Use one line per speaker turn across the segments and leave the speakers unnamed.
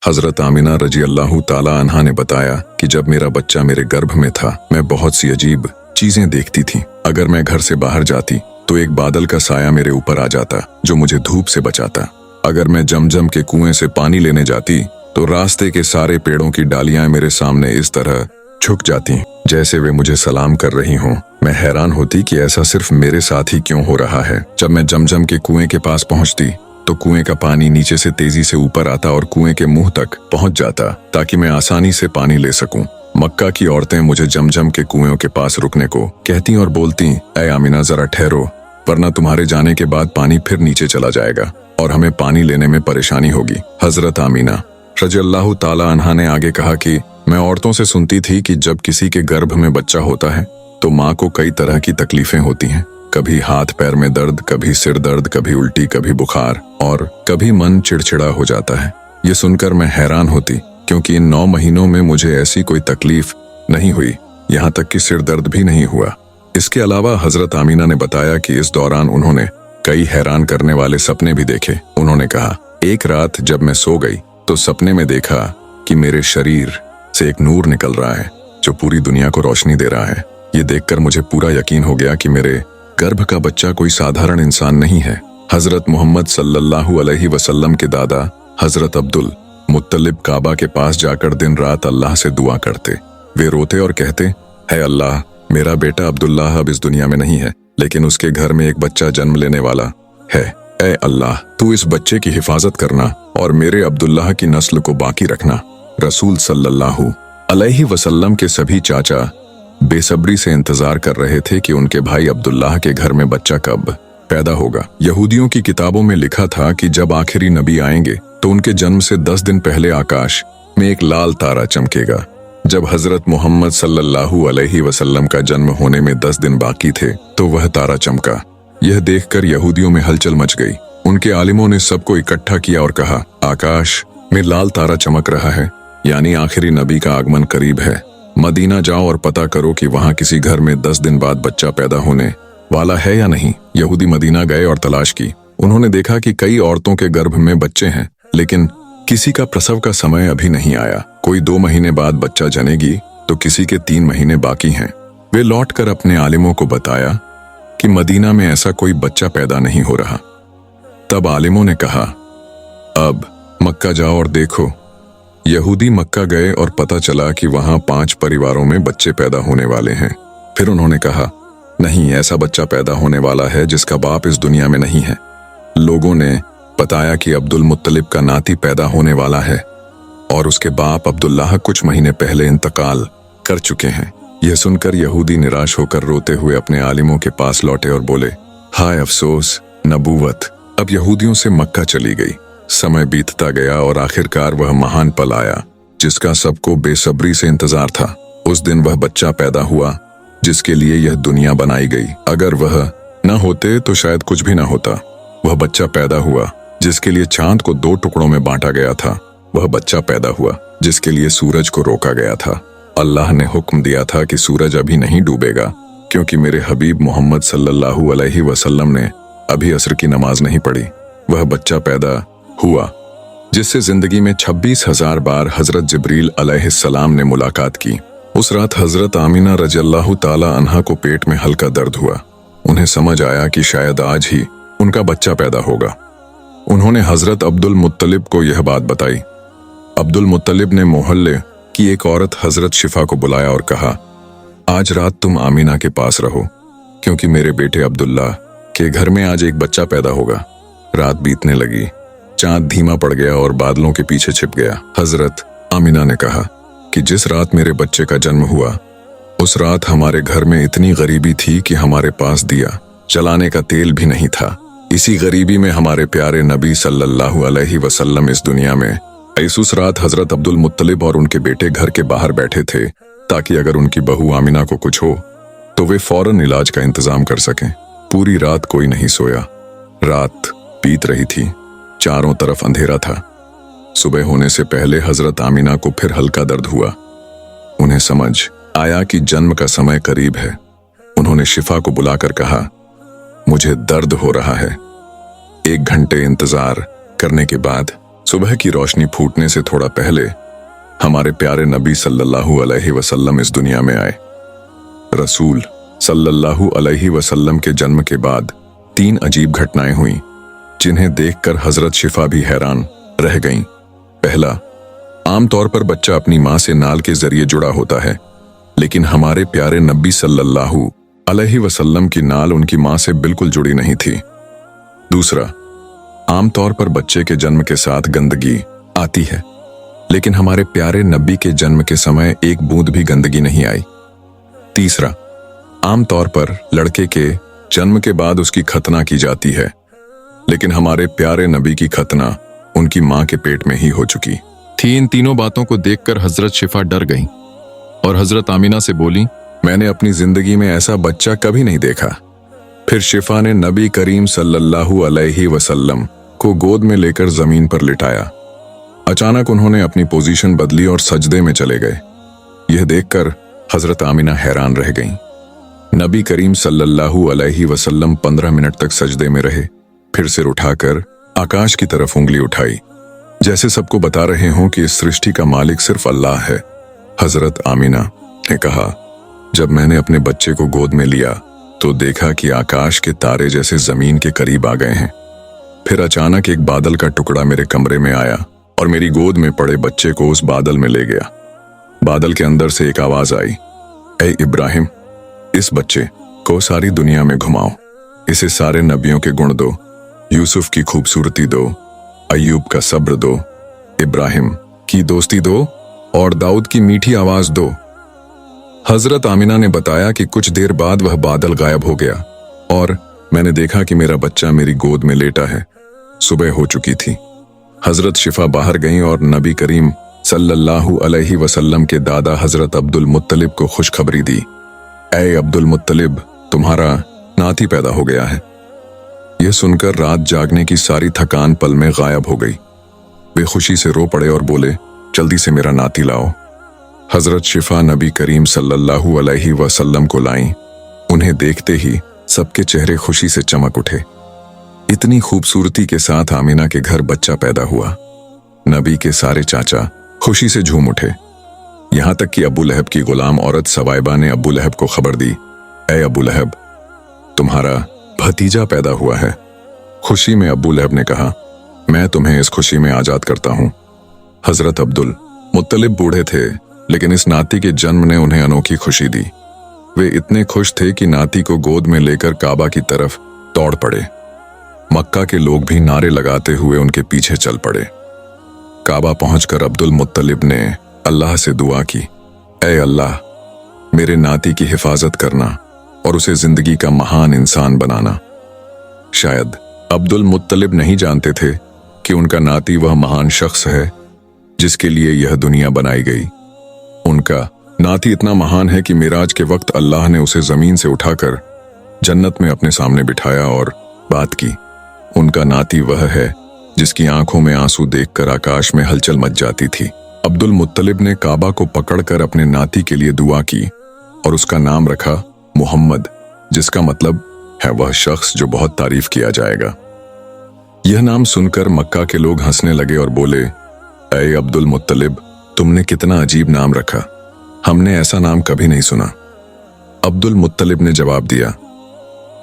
हजरत आमिना रजी अल्लाह ताला अन्हा ने बताया कि जब मेरा बच्चा मेरे गर्भ में था, मैं बहुत सी अजीब चीजें देखती थी। अगर मैं घर से बाहर जाती तो एक बादल का साया मेरे ऊपर आ जाता जो मुझे धूप से बचाता। अगर मैं जमजम के कुएं से पानी लेने जाती तो रास्ते के सारे पेड़ों की डालियां मेरे सामने इस तरह झुक जाती जैसे वे मुझे सलाम कर रही हों। मैं हैरान होती कि ऐसा सिर्फ मेरे साथ ही क्यों हो रहा है। जब मैं जमजम के कुएं के पास पहुंचती तो कुएं का पानी नीचे से तेजी से ऊपर आता और कुएं के मुंह तक पहुंच जाता ताकि मैं आसानी से पानी ले सकूं। मक्का की औरतें मुझे जमजम के कुएं के पास रुकने को कहती और बोलती, ऐ आमिना जरा ठहरो, वरना तुम्हारे जाने के बाद पानी फिर नीचे चला जाएगा और हमें पानी लेने में परेशानी होगी। हजरत आमिना रज़ियल्लाहु ताला अन्हा ने आगे कहा कि मैं औरतों से सुनती थी कि जब किसी के गर्भ में बच्चा होता है तो माँ को कई तरह की तकलीफें होती हैं। कभी हाथ पैर में दर्द, कभी सिर दर्द, कभी उल्टी, कभी बुखार और कभी मन चिड़चिड़ा हो जाता है। ये सुनकर मैं हैरान होती क्योंकि इन 9 महीनों में मुझे ऐसी कोई तकलीफ नहीं हुई, यहाँ तक कि सिर दर्द भी नहीं हुआ। इसके अलावा हजरत आमिना ने बताया कि इस दौरान उन्होंने कई हैरान करने वाले सपने भी देखे। उन्होंने कहा, एक रात जब मैं सो गई तो सपने में देखा कि मेरे शरीर से एक नूर निकल रहा है जो पूरी दुनिया को रोशनी दे रहा है। ये देखकर मुझे पूरा यकीन हो गया कि मेरे गर्भ का बच्चा कोई साधारण इंसान नहीं है। हजरत मोहम्मद सल्लल्लाहु अलैहि वसल्लम के दादा हजरत अब्दुल मुत्तलिब काबा के पास जाकर दिन रात अल्लाह से दुआ करते। वे रोते और कहते, है अल्लाह, मेरा बेटा अब्दुल्लाह अब इस दुनिया में नहीं है, लेकिन उसके घर में एक बच्चा जन्म लेने वाला है। ऐ अल्लाह, तू इस बच्चे की हिफाजत करना और मेरे अब्दुल्लाह की नस्ल को बाकी रखना। रसूल सल्लल्लाहु अलैहि वसल्लम के सभी चाचा बेसब्री से इंतजार कर रहे थे कि उनके भाई अब्दुल्लाह के घर में बच्चा कब पैदा होगा। यहूदियों की किताबों में लिखा था कि जब आखिरी नबी आएंगे तो उनके जन्म से 10 दिन पहले आकाश में एक लाल तारा चमकेगा। जब हजरत मोहम्मद सल्लल्लाहु अलैहि वसल्लम का जन्म होने में 10 दिन बाकी थे तो वह तारा चमका। यह देखकर यहूदियों में हलचल मच गई। उनके आलिमों ने सबको इकट्ठा किया और कहा, आकाश में लाल तारा चमक रहा है, यानी आखिरी नबी का आगमन करीब है। मदीना जाओ और पता करो कि वहां किसी घर में 10 दिन बाद बच्चा पैदा होने वाला है या नहीं। यहूदी मदीना गए और तलाश की। उन्होंने देखा कि कई औरतों के गर्भ में बच्चे हैं, लेकिन किसी का प्रसव का समय अभी नहीं आया। कोई 2 महीने बाद बच्चा जनेगी तो किसी के 3 महीने बाकी हैं। वे लौटकर अपने आलिमों को बताया कि मदीना में ऐसा कोई बच्चा पैदा नहीं हो रहा। तब आलिमों ने कहा, अब मक्का जाओ और देखो। यहूदी मक्का गए और पता चला कि वहां 5 परिवारों में बच्चे पैदा होने वाले हैं। फिर उन्होंने कहा, नहीं, ऐसा बच्चा पैदा होने वाला है जिसका बाप इस दुनिया में नहीं है। लोगों ने बताया कि अब्दुल मुत्तलिब का नाती पैदा होने वाला है और उसके बाप अब्दुल्लाह कुछ महीने पहले इंतकाल कर चुके हैं। यह सुनकर यहूदी निराश होकर रोते हुए अपने आलिमों के पास लौटे और बोले, हाय अफसोस, नबूवत अब यहूदियों से मक्का चली गई। समय बीतता गया और आखिरकार वह महान पल आया जिसका सबको बेसब्री से इंतजार था। उस दिन वह बच्चा पैदा हुआ जिसके लिए यह दुनिया बनाई गई। अगर वह न होते तो शायद कुछ भी न होता। वह बच्चा पैदा हुआ जिसके लिए चांद को 2 टुकड़ों में बांटा गया था। वह बच्चा पैदा हुआ जिसके लिए सूरज को रोका गया था। अल्लाह ने हुक्म दिया था कि सूरज अभी नहीं डूबेगा क्योंकि मेरे हबीब मोहम्मद सल्लल्लाहु अलैहि वसल्लम ने अभी असर की नमाज नहीं पढ़ी। वह बच्चा पैदा हुआ जिससे जिंदगी में 26,000 बार हजरत जिब्रील अलैहिस्सलाम ने मुलाकात की। उस रात हजरत आमिना रज़ियल्लाहु ताला अन्हा को पेट में हल्का दर्द हुआ। उन्हें समझ आया कि शायद आज ही उनका बच्चा पैदा होगा। उन्होंने हजरत अब्दुल मुत्तलिब को यह बात बताई। अब्दुल मुत्तलिब ने मोहल्ले की एक औरत हजरत शिफा को बुलाया और कहा, आज रात तुम आमिना के पास रहो क्योंकि मेरे बेटे अब्दुल्ला के घर में आज एक बच्चा पैदा होगा। रात बीतने लगी, चांद धीमा पड़ गया और बादलों के पीछे छिप गया। हजरत आमिना ने कहा कि जिस रात मेरे बच्चे का जन्म हुआ उस रात हमारे घर में इतनी गरीबी थी कि हमारे पास दिया जलाने का तेल भी नहीं था। इसी गरीबी में हमारे प्यारे नबी सल्लल्लाहु अलैहि वसल्लम इस दुनिया में आए। उस रात हजरत अब्दुल मुत्तलिब और उनके बेटे घर के बाहर बैठे थे ताकि अगर उनकी बहू आमिना को कुछ हो तो वे फौरन इलाज का इंतजाम कर सकें। पूरी रात कोई नहीं सोया। रात बीत रही थी, चारों तरफ अंधेरा था। सुबह होने से पहले हजरत आमिना को फिर हल्का दर्द हुआ। उन्हें समझ आया कि जन्म का समय करीब है। उन्होंने शिफा को बुलाकर कहा, मुझे दर्द हो रहा है। 1 घंटे इंतजार करने के बाद सुबह की रोशनी फूटने से थोड़ा पहले हमारे प्यारे नबी सल्लल्लाहु अलैहि वसल्लम इस दुनिया में आए। रसूल सल्लल्लाहु अलैहि वसल्लम के जन्म के बाद 3 अजीब घटनाएं हुई जिन्हें देखकर हजरत शिफा भी हैरान रह गईं। पहला, आमतौर पर बच्चा अपनी मां से नाल के जरिए जुड़ा होता है, लेकिन हमारे प्यारे नबी सल्लल्लाहु अलैहि वसल्लम की नाल उनकी मां से बिल्कुल जुड़ी नहीं थी। दूसरा, आमतौर पर बच्चे के जन्म के साथ गंदगी आती है, लेकिन हमारे प्यारे नबी के जन्म के समय एक बूंद भी गंदगी नहीं आई। तीसरा, आमतौर पर लड़के के जन्म के बाद उसकी खतना की जाती है, लेकिन हमारे प्यारे नबी की खतना उनकी मां के पेट में ही हो चुकी थी। इन तीनों बातों को देखकर हजरत शिफा डर गईं और हजरत आमिना से बोली, मैंने अपनी जिंदगी में ऐसा बच्चा कभी नहीं देखा। फिर शिफा ने नबी करीम सल्लल्लाहु अलैहि वसल्लम को गोद में लेकर जमीन पर लिटाया। अचानक उन्होंने अपनी पोजीशन बदली और सजदे में चले गए। यह देखकर हजरत आमिना हैरान रह गईं। नबी करीम सल्लल्लाहु अलैहि वसल्लम 15 मिनट तक सजदे में रहे, फिर सिर उठाकर आकाश की तरफ उंगली उठाई, जैसे सबको बता रहे हों कि इस सृष्टि का मालिक सिर्फ अल्लाह है। हजरत आमिना ने कहा, जब मैंने अपने बच्चे को गोद में लिया तो देखा कि आकाश के तारे जैसे जमीन के करीब आ गए हैं। फिर अचानक एक बादल का टुकड़ा मेरे कमरे में आया और मेरी गोद में पड़े बच्चे को उस बादल में ले गया। बादल के अंदर से एक आवाज आई, ऐ इब्राहिम, इस बच्चे को सारी दुनिया में घुमाओ, इसे सारे नबियों के गुण दो, यूसुफ की खूबसूरती दो, अय्यूब का सब्र दो, इब्राहिम की दोस्ती दो और दाऊद की मीठी आवाज दो। हजरत आमिना ने बताया कि कुछ देर बाद वह बादल गायब हो गया और मैंने देखा कि मेरा बच्चा मेरी गोद में लेटा है। सुबह हो चुकी थी। हजरत शिफा बाहर गईं और नबी करीम सल्लल्लाहु अलैहि वसल्लम के दादा हजरत अब्दुल मुत्तलिब को खुशखबरी दी, ऐ अब्दुल मुत्तलिब, तुम्हारा नाती पैदा हो गया है। यह सुनकर रात जागने की सारी थकान पल में गायब हो गई। वे खुशी से रो पड़े और बोले, जल्दी से मेरा नाती लाओ। हजरत शिफा नबी करीम सल्लल्लाहु अलैहि वसल्लम को लाईं। उन्हें देखते ही सबके चेहरे खुशी से चमक उठे। इतनी खूबसूरती के साथ आमिना के घर बच्चा पैदा हुआ। नबी के सारे चाचा खुशी से झूम उठे। यहां तक कि अबू लहब की गुलाम औरत सवाइबा ने अबू लहब को खबर दी, ऐ अबू लहब, तुम्हारा भतीजा पैदा हुआ है। खुशी में अबू लहब ने कहा, मैं तुम्हें इस खुशी में आजाद करता हूं। हजरत अब्दुल मुत्तलिब बूढ़े थे, लेकिन इस नाती के जन्म ने उन्हें अनोखी खुशी दी। वे इतने खुश थे कि नाती को गोद में लेकर काबा की तरफ दौड़ पड़े। मक्का के लोग भी नारे लगाते हुए उनके पीछे चल पड़े। काबा पहुंचकर अब्दुल मुत्तलिब ने अल्लाह से दुआ की, ऐ अल्लाह, मेरे नाती की हिफाजत करना और उसे जिंदगी का महान इंसान बनाना। शायद अब्दुल मुत्तलिब नहीं जानते थे कि उनका नाती वह महान शख्स है जिसके लिए यह दुनिया बनाई गई। उनका नाती इतना महान है कि मिराज के वक्त अल्लाह ने उसे जमीन से उठाकर जन्नत में अपने सामने बिठाया और बात की। उनका नाती वह है जिसकी आंखों में आंसू देखकर आकाश में हलचल मच जाती थी। अब्दुल मुत्तलिब ने काबा को पकड़कर अपने नाती के लिए दुआ की और उसका नाम रखा मोहम्मद, जिसका मतलब है वह शख्स जो बहुत तारीफ किया जाएगा। यह नाम सुनकर मक्का के लोग हंसने लगे और बोले, ऐ अब्दुल मुत्तलिब, तुमने कितना अजीब नाम रखा, हमने ऐसा नाम कभी नहीं सुना। अब्दुल मुत्तलिब ने जवाब दिया,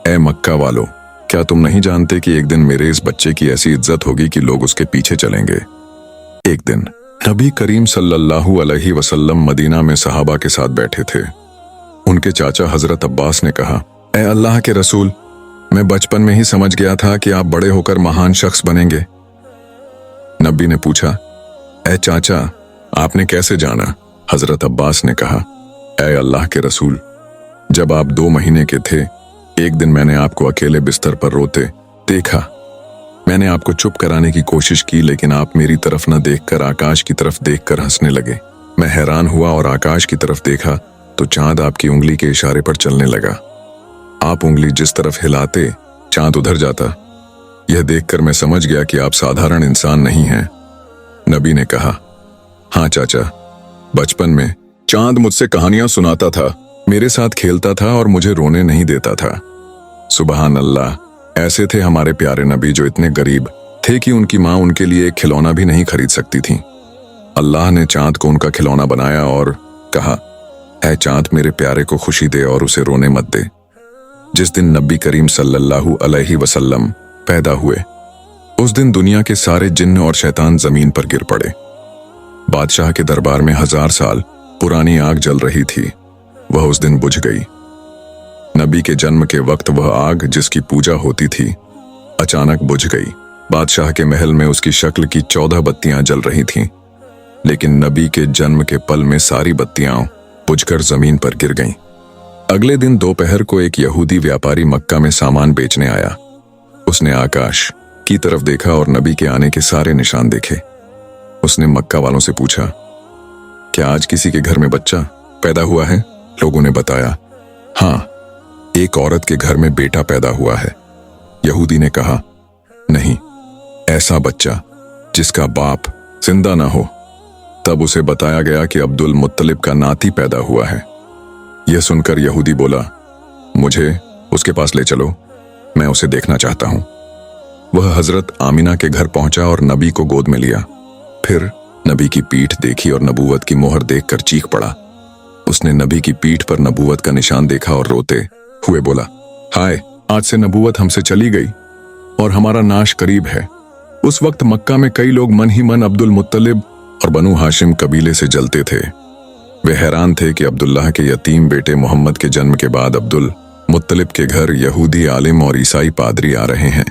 ऐ मक्का वालों, क्या तुम नहीं जानते कि एक दिन मेरे इस बच्चे की ऐसी इज्जत होगी कि लोग उसके पीछे चलेंगे। एक दिन नबी करीम सल्लल्लाहु अलैहि वसल्लम मदीना में सहाबा के साथ बैठे थे। उनके चाचा हजरत अब्बास ने कहा, ऐ अल्लाह के रसूल, मैं बचपन में ही समझ गया था कि आप बड़े होकर महान शख्स बनेंगे। नबी ने पूछा, ऐ चाचा, आपने कैसे जाना? हजरत अब्बास ने कहा, ऐ अल्लाह के रसूल, जब आप 2 महीने के थे, एक दिन मैंने आपको अकेले बिस्तर पर रोते देखा। मैंने आपको चुप कराने की कोशिश की, लेकिन आप मेरी तरफ न देखकर आकाश की तरफ देखकर हंसने लगे। मैं हैरान हुआ और आकाश की तरफ देखा तो चांद आपकी उंगली के इशारे पर चलने लगा। आप उंगली जिस तरफ हिलाते, चांद उधर जाता। यह देखकर मैं समझ गया कि आप साधारण इंसान नहीं हैं। नबी ने कहा, हाँ चाचा, बचपन में चांद मुझसे कहानियां सुनाता था, मेरे साथ खेलता था और मुझे रोने नहीं देता था। सुबहान अल्लाह, ऐसे थे हमारे प्यारे नबी जो इतने गरीब थे कि उनकी माँ उनके लिए एक खिलौना भी नहीं खरीद सकती थी। अल्लाह ने चांद को उनका खिलौना बनाया और कहा, ऐ चांद मेरे प्यारे को खुशी दे और उसे रोने मत दे। जिस दिन नबी करीम सल्लल्लाहु अलैहि वसल्लम पैदा हुए, उस दिन दुनिया के सारे जिन्न और शैतान जमीन पर गिर पड़े। बादशाह के दरबार में 1000 साल पुरानी आग जल रही थी, वह उस दिन बुझ गई। नबी के जन्म के वक्त वह आग जिसकी पूजा होती थी अचानक बुझ गई। बादशाह के महल में उसकी शक्ल की 14 बत्तियां जल रही थीं, लेकिन नबी के जन्म के पल में सारी बत्तियां बुझकर जमीन पर गिर गईं। अगले दिन दोपहर को एक यहूदी व्यापारी मक्का में सामान बेचने आया। उसने आकाश की तरफ देखा और नबी के आने के सारे निशान देखे। उसने मक्का वालों से पूछा, क्या आज किसी के घर में बच्चा पैदा हुआ है? लोगों ने बताया, हाँ, एक औरत के घर में बेटा पैदा हुआ है। यहूदी ने कहा, नहीं, ऐसा बच्चा जिसका बाप जिंदा ना हो। तब उसे बताया गया कि अब्दुल मुत्तलिब का नाती पैदा हुआ है। यह सुनकर यहूदी बोला, मुझे उसके पास ले चलो, मैं उसे देखना चाहता हूं। वह हजरत आमिना के घर पहुंचा और नबी को गोद में लिया। फिर नबी की पीठ देखी और नबूवत की मोहर देखकर चीख पड़ा। उसने नबी की पीठ पर नबूवत का निशान देखा और रोते हुए बोला, हाय, आज से नबूवत हमसे चली गई और हमारा नाश करीब है। उस वक्त मक्का में कई लोग मन ही मन अब्दुल मुत्तलिब और बनु हाशिम कबीले से जलते थे। वे हैरान थे कि अब्दुल्लाह के यतीम बेटे मोहम्मद के जन्म के बाद अब्दुल मुत्तलिब के घर यहूदी आलिम और ईसाई पादरी आ रहे हैं।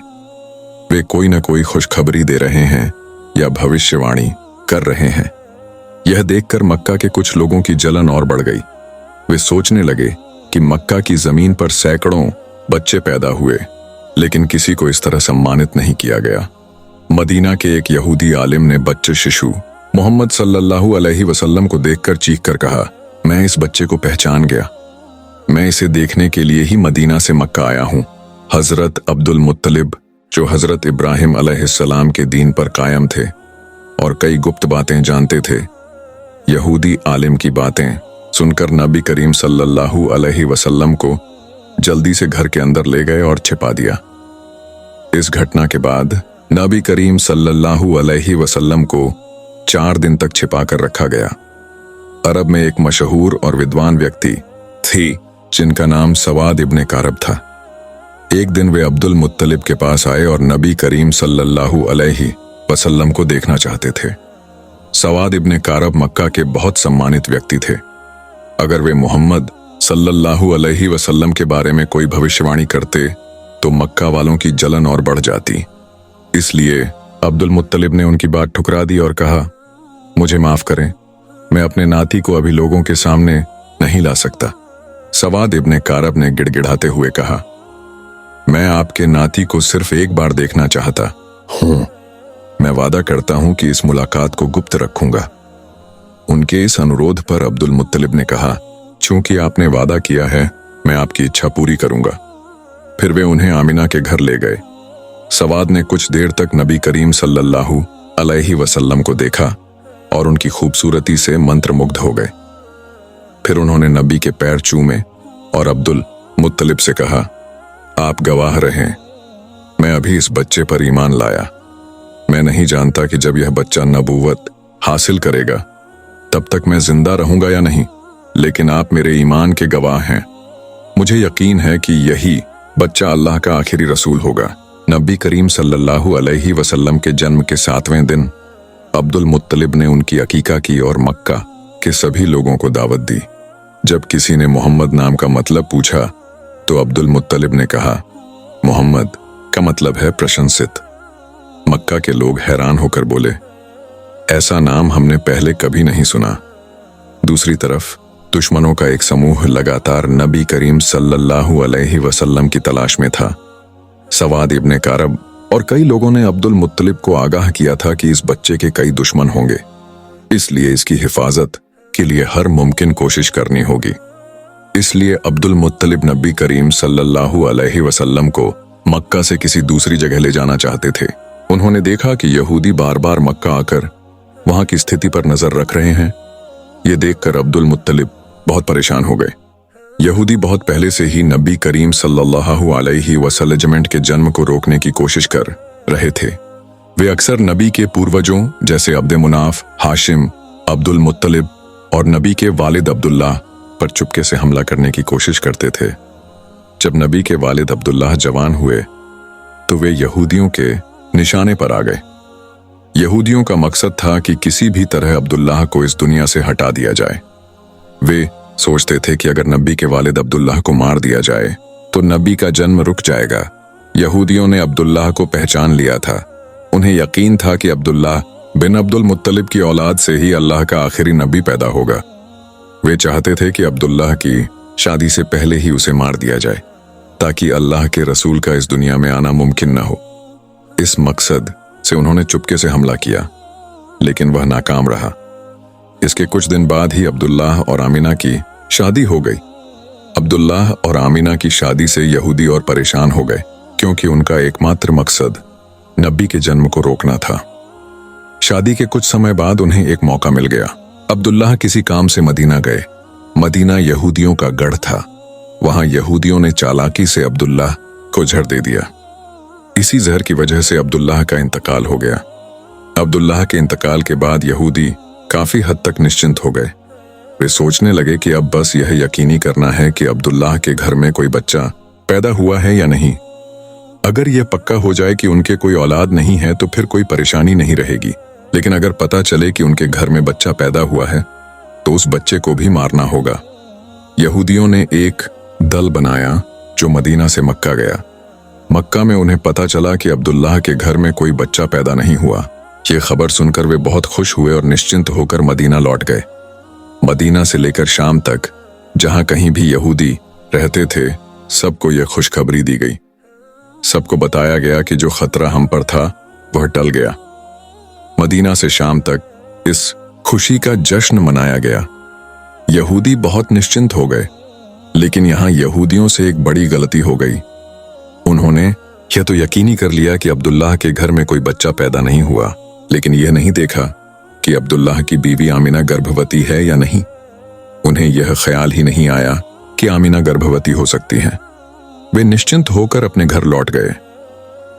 वे कोई न कोई खुशखबरी दे रहे हैं या भविष्यवाणी कर रहे हैं। यह देखकर मक्का के कुछ लोगों की जलन और बढ़ गई। वे सोचने लगे कि मक्का की जमीन पर सैकड़ों बच्चे पैदा हुए, लेकिन किसी को इस तरह सम्मानित नहीं किया गया। मदीना के एक यहूदी आलिम ने बच्चे शिशु मोहम्मद सल्लल्लाहु अलैहि वसल्लम को देखकर चीखकर कहा, मैं इस बच्चे को पहचान गया। मैं इसे देखने के लिए ही मदीना से मक्का आया हूं। हजरत अब्दुल मुत्तलिब, जो हजरत इब्राहिम अलैहिस्सलाम के दीन पर कायम थे और कई गुप्त बातें जानते थे, यहूदी आलिम की बातें सुनकर नबी करीम सल्लल्लाहु अलैहि वसल्लम को जल्दी से घर के अंदर ले गए और छिपा दिया। इस घटना के बाद नबी करीम सल्लल्लाहु अलैहि वसल्लम को 4 दिन तक छिपा कर रखा गया। अरब में एक मशहूर और विद्वान व्यक्ति थी जिनका नाम सवाद इब्ने कारब था। एक दिन वे अब्दुल मुत्तलिब के पास आए और नबी करीम सल्लल्लाहु अलैहि वसल्लम को देखना चाहते थे। सवाद इब्ने कारब मक्का के बहुत सम्मानित व्यक्ति थे। अगर वे मोहम्मद सल्लल्लाहु अलैहि वसल्लम के बारे में कोई भविष्यवाणी करते तो मक्का वालों की जलन और बढ़ जाती। इसलिए अब्दुल मुत्तलिब ने उनकी बात ठुकरा दी और कहा, मुझे माफ करें, मैं अपने नाती को अभी लोगों के सामने नहीं ला सकता। सवाद इब्ने कारब ने गिड़गिड़ाते हुए कहा, मैं आपके नाती को सिर्फ एक बार देखना चाहता हूं। मैं वादा करता हूं कि इस मुलाकात को गुप्त रखूंगा। उनके इस अनुरोध पर अब्दुल मुत्तलिब ने कहा, चूंकि आपने वादा किया है, मैं आपकी इच्छा पूरी करूंगा। फिर वे उन्हें आमिना के घर ले गए। सवाद ने कुछ देर तक नबी करीम सल्लल्लाहु अलैहि वसल्लम को देखा और उनकी खूबसूरती से मंत्रमुग्ध हो गए। फिर उन्होंने नबी के पैर चूमे और अब्दुल मुत्तलिब से कहा, आप गवाह रहें, मैं अभी इस बच्चे पर ईमान लाया। मैं नहीं जानता कि जब यह बच्चा नबूवत हासिल करेगा तब तक मैं जिंदा रहूंगा या नहीं, लेकिन आप मेरे ईमान के गवाह हैं। मुझे यकीन है कि यही बच्चा अल्लाह का आखिरी रसूल होगा। नबी करीम सल्लल्लाहु अलैहि वसल्लम के जन्म के 7वें दिन अब्दुल मुत्तलिब ने उनकी अकीका की और मक्का के सभी लोगों को दावत दी। जब किसी ने मोहम्मद नाम का मतलब पूछा तो अब्दुल मुत्तलिब ने कहा, मोहम्मद का मतलब है प्रशंसित। मक्का के लोग हैरान होकर बोले, ऐसा नाम हमने पहले कभी नहीं सुना। दूसरी तरफ दुश्मनों का एक समूह लगातार नबी करीम सल्लल्लाहु अलैहि वसल्लम की तलाश में था। सवाद इब्ने कारब और कई लोगों ने अब्दुल मुत्तलिब को आगाह किया था कि इस बच्चे के कई दुश्मन होंगे, इसलिए इसकी हिफाजत के लिए हर मुमकिन कोशिश करनी होगी। इसलिए अब्दुल मुत्तलिब नबी करीम सल्लल्लाहु अलैहि वसल्लम को मक्का से किसी दूसरी जगह ले जाना चाहते थे। उन्होंने देखा कि यहूदी बार बार मक्का आकर वहां की स्थिति पर नजर रख रहे हैं। ये देखकर अब्दुल मुत्तलिब बहुत परेशान हो गए। यहूदी बहुत पहले से ही नबी करीम सल्लल्लाहु अलैहि वसल्लम के जन्म को रोकने की कोशिश कर रहे थे। वे अक्सर नबी के पूर्वजों जैसे अब्द मुनाफ, हाशिम, अब्दुल मुत्तलिब और नबी के वालिद अब्दुल्लाह पर चुपके से हमला करने की कोशिश करते थे। जब नबी के वालिद अब्दुल्लाह जवान हुए तो वे यहूदियों के निशाने पर आ गए। यहूदियों का मकसद था कि किसी भी तरह अब्दुल्लाह को इस दुनिया से हटा दिया जाए। वे सोचते थे कि अगर नबी के वालिद अब्दुल्लाह को मार दिया जाए तो नबी का जन्म रुक जाएगा। यहूदियों ने अब्दुल्लाह को पहचान लिया था। उन्हें यकीन था कि अब्दुल्लाह बिन अब्दुल मुत्तलिब की औलाद से ही अल्लाह का आखिरी नबी पैदा होगा। वे चाहते थे कि अब्दुल्लाह की शादी से पहले ही उसे मार दिया जाए ताकि अल्लाह के रसूल का इस दुनिया में आना मुमकिन न हो। इस मकसद से उन्होंने चुपके से हमला किया, लेकिन वह नाकाम रहा। इसके कुछ दिन बाद ही अब्दुल्लाह और आमिना की शादी हो गई। अब्दुल्लाह और आमिना की शादी से यहूदी और परेशान हो गए क्योंकि उनका एकमात्र मकसद नबी के जन्म को रोकना था। शादी के कुछ समय बाद उन्हें एक मौका मिल गया। अब्दुल्लाह किसी काम से मदीना गए। मदीना यहूदियों का गढ़ था। वहां यहूदियों ने चालाकी से अब्दुल्लाह को जहर दे दिया। इसी जहर की वजह से अब्दुल्लाह का इंतकाल हो गया। अब्दुल्लाह के इंतकाल के बाद यहूदी काफी हद तक निश्चिंत हो गए। वे सोचने लगे कि अब बस यह यकीनी करना है कि अब्दुल्लाह के घर में कोई बच्चा पैदा हुआ है या नहीं। अगर यह पक्का हो जाए कि उनके कोई औलाद नहीं है तो फिर कोई परेशानी नहीं रहेगी, लेकिन अगर पता चले कि उनके घर में बच्चा पैदा हुआ है तो उस बच्चे को भी मारना होगा। यहूदियों ने एक दल बनाया जो मदीना से मक्का गया। मक्का में उन्हें पता चला कि अब्दुल्लाह के घर में कोई बच्चा पैदा नहीं हुआ। ये खबर सुनकर वे बहुत खुश हुए और निश्चिंत होकर मदीना लौट गए। मदीना से लेकर शाम तक जहां कहीं भी यहूदी रहते थे, सबको यह खुशखबरी दी गई। सबको बताया गया कि जो खतरा हम पर था वह टल गया। मदीना से शाम तक इस खुशी का जश्न मनाया गया। यहूदी बहुत निश्चिंत हो गए, लेकिन यहां यहूदियों से एक बड़ी गलती हो गई। उन्होंने यह तो यकीनी कर लिया कि अब्दुल्लाह के घर में कोई बच्चा पैदा नहीं हुआ, लेकिन यह नहीं देखा कि अब्दुल्लाह की बीवी आमिना गर्भवती है या नहीं। उन्हें यह ख्याल ही नहीं आया कि आमिना गर्भवती हो सकती है। वे निश्चिंत होकर अपने घर लौट गए।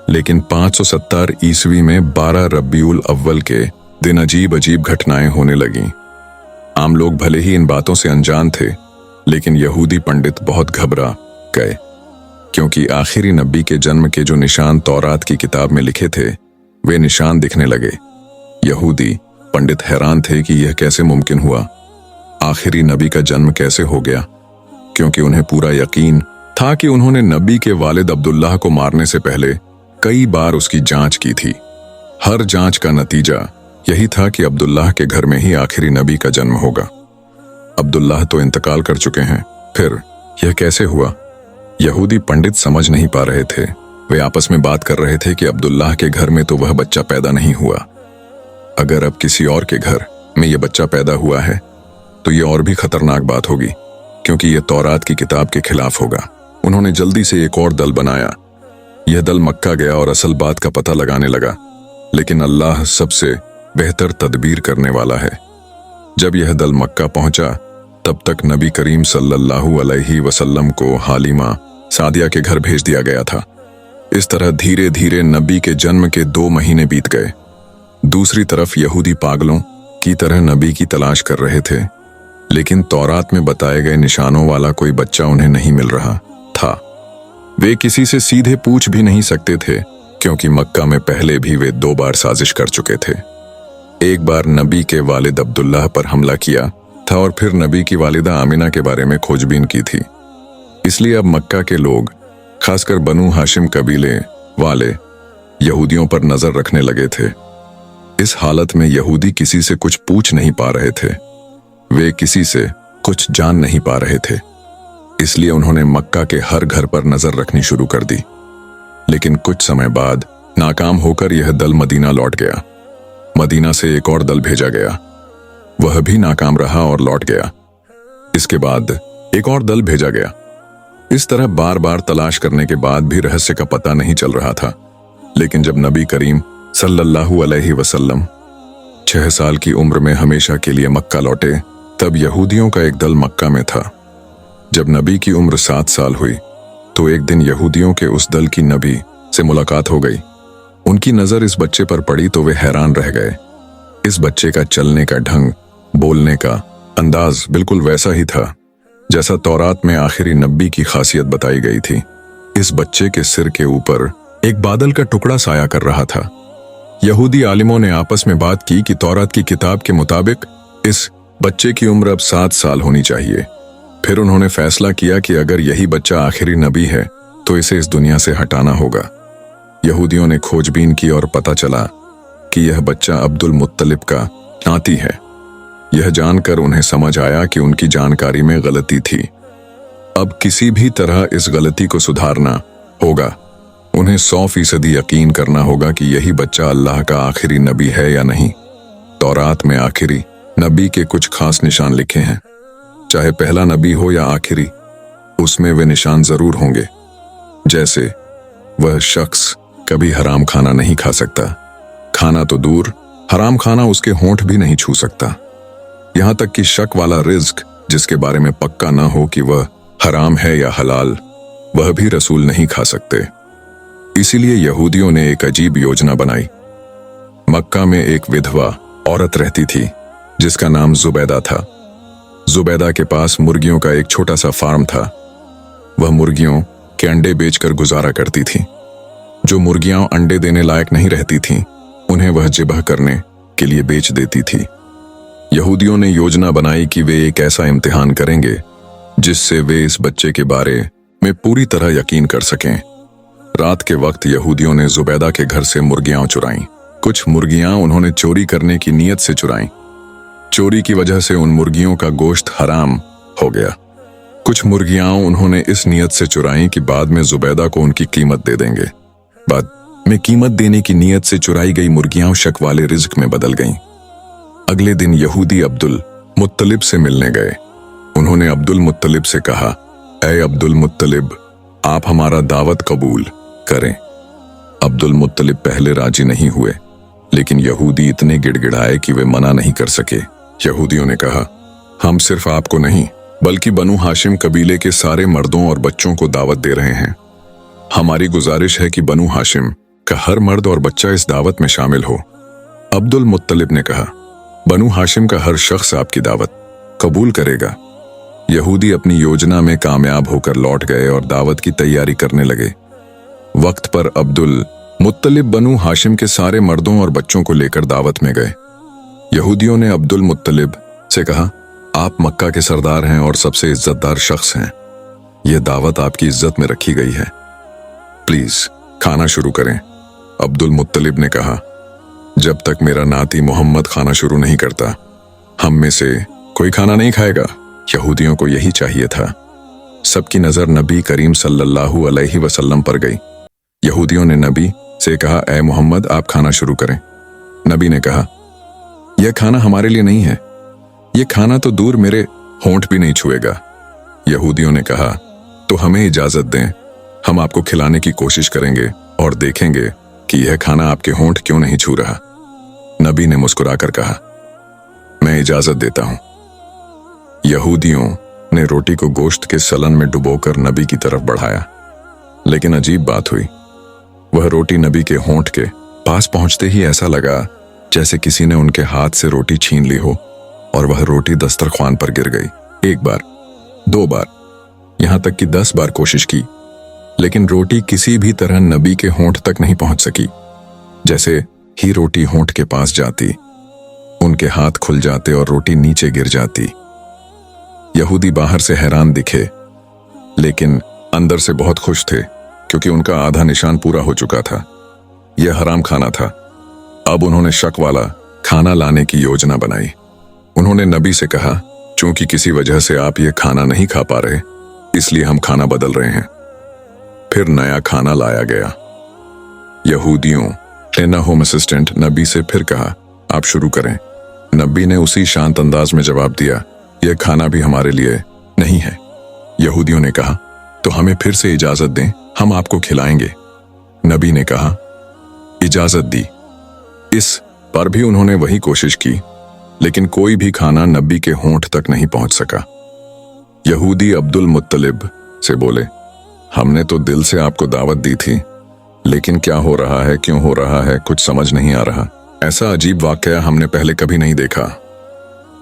लेकिन 570 ईस्वी में 12 रब्बीउल अव्वल के दिन अजीब अजीब घटनाएं होने लगीं। आम लोग भले ही इन बातों से अनजान थे, लेकिन यहूदी पंडित बहुत घबरा गए, क्योंकि आखिरी नबी के जन्म के जो निशान तौरात की किताब में लिखे थे वे निशान दिखने लगे। यहूदी पंडित हैरान थे कि यह कैसे मुमकिन हुआ, आखिरी नबी का जन्म कैसे हो गया, क्योंकि उन्हें पूरा यकीन था कि उन्होंने नबी के वालिद अब्दुल्लाह को मारने से पहले कई बार उसकी जांच की थी। हर जांच का नतीजा यही था कि अब्दुल्लाह के घर में ही आखिरी नबी का जन्म होगा। अब्दुल्लाह तो इंतकाल कर चुके हैं, फिर यह कैसे हुआ? यहूदी पंडित समझ नहीं पा रहे थे। वे आपस में बात कर रहे थे कि अब्दुल्लाह के घर में तो वह बच्चा पैदा नहीं हुआ। अगर अब किसी और के घर में यह बच्चा पैदा हुआ है तो यह और भी खतरनाक बात होगी, क्योंकि यह तौरात की किताब के खिलाफ होगा। उन्होंने जल्दी से एक और दल बनाया। यह दल मक्का गया और असल बात का पता लगाने लगा, लेकिन अल्लाह सबसे बेहतर तदबीर करने वाला है। जब यह दल मक्का पहुंचा तब तक नबी करीम सल्लल्लाहु अलैहि वसल्लम को हालिमा सादिया के घर भेज दिया गया था। इस तरह धीरे धीरे नबी के जन्म के 2 महीने बीत गए। दूसरी तरफ यहूदी पागलों की तरह नबी की तलाश कर रहे थे, लेकिन तौरात में बताए गए निशानों वाला कोई बच्चा उन्हें नहीं मिल रहा था। वे किसी से सीधे पूछ भी नहीं सकते थे, क्योंकि मक्का में पहले भी वे 2 बार साजिश कर चुके थे। एक बार नबी के वालिद अब्दुल्लाह पर हमला किया था और फिर नबी की वालिदा आमिना के बारे में खोजबीन की थी। इसलिए अब मक्का के लोग, खासकर बनु हाशिम कबीले वाले, यहूदियों पर नजर रखने लगे थे। इस हालत में यहूदी किसी से कुछ पूछ नहीं पा रहे थे। वे किसी से कुछ जान नहीं पा रहे थे। इसलिए उन्होंने मक्का के हर घर पर नजर रखनी शुरू कर दी। लेकिन कुछ समय बाद नाकाम होकर यह दल मदीना लौट गया। मदीना से एक और दल भेजा गया, वह भी नाकाम रहा और लौट गया। इसके बाद एक और दल भेजा गया। इस तरह बार बार तलाश करने के बाद भी रहस्य का पता नहीं चल रहा था। लेकिन जब नबी करीम सल्लल्लाहु अलैहि वसल्लम 6 साल की उम्र में हमेशा के लिए मक्का लौटे, तब यहूदियों का एक दल मक्का में था। जब नबी की उम्र 7 साल हुई तो एक दिन यहूदियों के उस दल की नबी से मुलाकात हो गई। उनकी नजर इस बच्चे पर पड़ी तो वे हैरान रह गए। इस बच्चे का चलने का ढंग, बोलने का अंदाज बिल्कुल वैसा ही था जैसा तौरात में आखिरी नबी की खासियत बताई गई थी। इस बच्चे के सिर के ऊपर एक बादल का टुकड़ा साया कर रहा था। यहूदी आलिमों ने आपस में बात की कि तौरात की किताब के मुताबिक इस बच्चे की उम्र अब 7 साल होनी चाहिए। फिर उन्होंने फैसला किया कि अगर यही बच्चा आखिरी नबी है तो इसे इस दुनिया से हटाना होगा। यहूदियों ने खोजबीन की और पता चला कि यह बच्चा अब्दुल मुत्तलिब का नाती है। यह जानकर उन्हें समझ आया कि उनकी जानकारी में गलती थी। अब किसी भी तरह इस गलती को सुधारना होगा। उन्हें 100% यकीन करना होगा कि यही बच्चा अल्लाह का आखिरी नबी है या नहीं। तौरात में आखिरी नबी के कुछ खास निशान लिखे हैं। चाहे पहला नबी हो या आखिरी, उसमें वे निशान जरूर होंगे। जैसे वह शख्स कभी हराम खाना नहीं खा सकता, खाना तो दूर, हराम खाना उसके होंठ भी नहीं छू सकता। यहां तक कि शक वाला रिज्क जिसके बारे में पक्का ना हो कि वह हराम है या हलाल, वह भी रसूल नहीं खा सकते। इसीलिए यहूदियों ने एक अजीब योजना बनाई। मक्का में एक विधवा औरत रहती थी जिसका नाम जुबैदा था। जुबैदा के पास मुर्गियों का एक छोटा सा फार्म था। वह मुर्गियों के अंडे बेचकर गुजारा करती थी। जो मुर्गियां अंडे देने लायक नहीं रहती थीं, उन्हें वह ज़िबह करने के लिए बेच देती थी। यहूदियों ने योजना बनाई कि वे एक ऐसा इम्तिहान करेंगे जिससे वे इस बच्चे के बारे में पूरी तरह यकीन कर सकें। रात के वक्त यहूदियों ने जुबैदा के घर से मुर्गियां चुराईं। कुछ मुर्गियां उन्होंने चोरी करने की नीयत से चुराईं। चोरी की वजह से उन मुर्गियों का गोश्त हराम हो गया। कुछ मुर्गियां उन्होंने इस नीयत से चुराईं कि बाद में जुबैदा को उनकी कीमत दे देंगे। बाद में कीमत देने की नीयत से चुराई गई मुर्गियां शक वाले रिज्क में बदल गईं। अगले दिन यहूदी अब्दुल मुत्तलिब से मिलने गए। उन्होंने अब्दुल मुत्तलिब से कहा, ऐ अब्दुल मुत्तलिब, आप हमारा दावत कबूल करें। अब्दुल मुत्तलिब पहले राजी नहीं हुए, लेकिन यहूदी इतने गिड़गिड़ाए कि वे मना नहीं कर सके। यहूदियों ने कहा, हम सिर्फ आपको नहीं बल्कि बनु हाशिम कबीले के सारे मर्दों और बच्चों को दावत दे रहे हैं। हमारी गुजारिश है कि बनु हाशिम का हर मर्द और बच्चा इस दावत में शामिल हो। अब्दुल मुत्तलिब ने कहा, बनु हाशिम का हर शख्स आपकी दावत कबूल करेगा। यहूदी अपनी योजना में कामयाब होकर लौट गए और दावत की तैयारी करने लगे। वक्त पर अब्दुल मुत्तलिब बनु हाशिम के सारे मर्दों और बच्चों को लेकर दावत में गए। यहूदियों ने अब्दुल मुत्तलिब से कहा, आप मक्का के सरदार हैं और सबसे इज्जतदार शख्स हैं। यह दावत आपकी इज्जत में रखी गई है। प्लीज खाना शुरू करें। अब्दुल मुत्तलिब ने कहा, जब तक मेरा नाती मोहम्मद खाना शुरू नहीं करता, हम में से कोई खाना नहीं खाएगा। यहूदियों को यही चाहिए था। सबकी नजर नबी करीम सल्लल्लाहु अलैहि वसल्लम पर गई। यहूदियों ने नबी से कहा, ऐ मोहम्मद, आप खाना शुरू करें। नबी ने कहा, यह खाना हमारे लिए नहीं है। यह खाना तो दूर मेरे होंठ भी नहीं छुएगा। यहूदियों ने कहा, तो हमें इजाजत दें, हम आपको खिलाने की कोशिश करेंगे और देखेंगे कि यह खाना आपके होंठ क्यों नहीं छू रहा। नबी ने मुस्कुराकर कहा, मैं इजाजत देता हूं। यहूदियों ने रोटी को गोश्त के सलन में डुबोकर नबी की तरफ बढ़ाया, लेकिन अजीब बात हुई। वह रोटी नबी के होंठ के पास पहुंचते ही ऐसा लगा जैसे किसी ने उनके हाथ से रोटी छीन ली हो और वह रोटी दस्तरख्वान पर गिर गई। 1 बार, 2 बार, यहां तक कि 10 बार कोशिश की, लेकिन रोटी किसी भी तरह नबी के होंठ तक नहीं पहुंच सकी। जैसे ही रोटी होंठ के पास जाती, उनके हाथ खुल जाते और रोटी नीचे गिर जाती। यहूदी बाहर से हैरान दिखे, लेकिन अंदर से बहुत खुश थे, क्योंकि उनका आधा निशान पूरा हो चुका था। यह हराम खाना था। अब उन्होंने शक वाला खाना लाने की योजना बनाई। उन्होंने नबी से कहा, चूंकि किसी वजह से आप ये खाना नहीं खा पा रहे, इसलिए हम खाना बदल रहे हैं। फिर नया खाना लाया गया। यहूदियों ने होम असिस्टेंट नबी से फिर कहा, आप शुरू करें। नबी ने उसी शांत अंदाज में जवाब दिया, यह खाना भी हमारे लिए नहीं है। यहूदियों ने कहा, तो हमें फिर से इजाजत दें, हम आपको खिलाएंगे। नबी ने कहा, इजाजत दी। इस पर भी उन्होंने वही कोशिश की, लेकिन कोई भी खाना नबी के होंठ तक नहीं पहुंच सका। यहूदी अब्दुल मुत्तलिब से बोले, हमने तो दिल से आपको दावत दी थी, लेकिन क्या हो रहा है, क्यों हो रहा है, कुछ समझ नहीं आ रहा। ऐसा अजीब वाकया हमने पहले कभी नहीं देखा।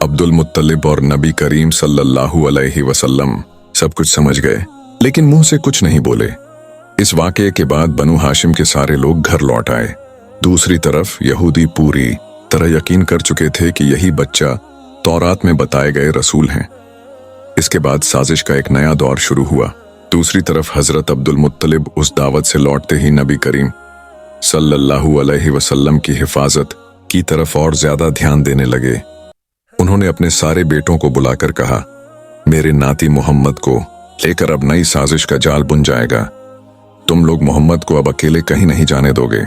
अब्दुल मुत्तलिब और नबी करीम सल्लल्लाहु अलैहि वसल्लम सब कुछ समझ गए, लेकिन मुंह से कुछ नहीं बोले। इस वाकये के बाद बनु हाशिम के सारे लोग घर लौट आए। दूसरी तरफ यहूदी पूरी तरह यकीन कर चुके थे कि यही बच्चा तौरात में बताए गए रसूल हैं। इसके बाद साजिश का एक नया दौर शुरू हुआ। दूसरी तरफ हजरत अब्दुल मुत्तलिब उस दावत से लौटते ही नबी करीम सल्लल्लाहु अलैहि वसल्लम की हिफाजत की तरफ और ज्यादा ध्यान देने लगे। उन्होंने अपने सारे बेटों को बुलाकर कहा, मेरे नाती मोहम्मद को लेकर अब नई साजिश का जाल बुन जाएगा। तुम लोग मोहम्मद को अब अकेले कहीं नहीं जाने दोगे।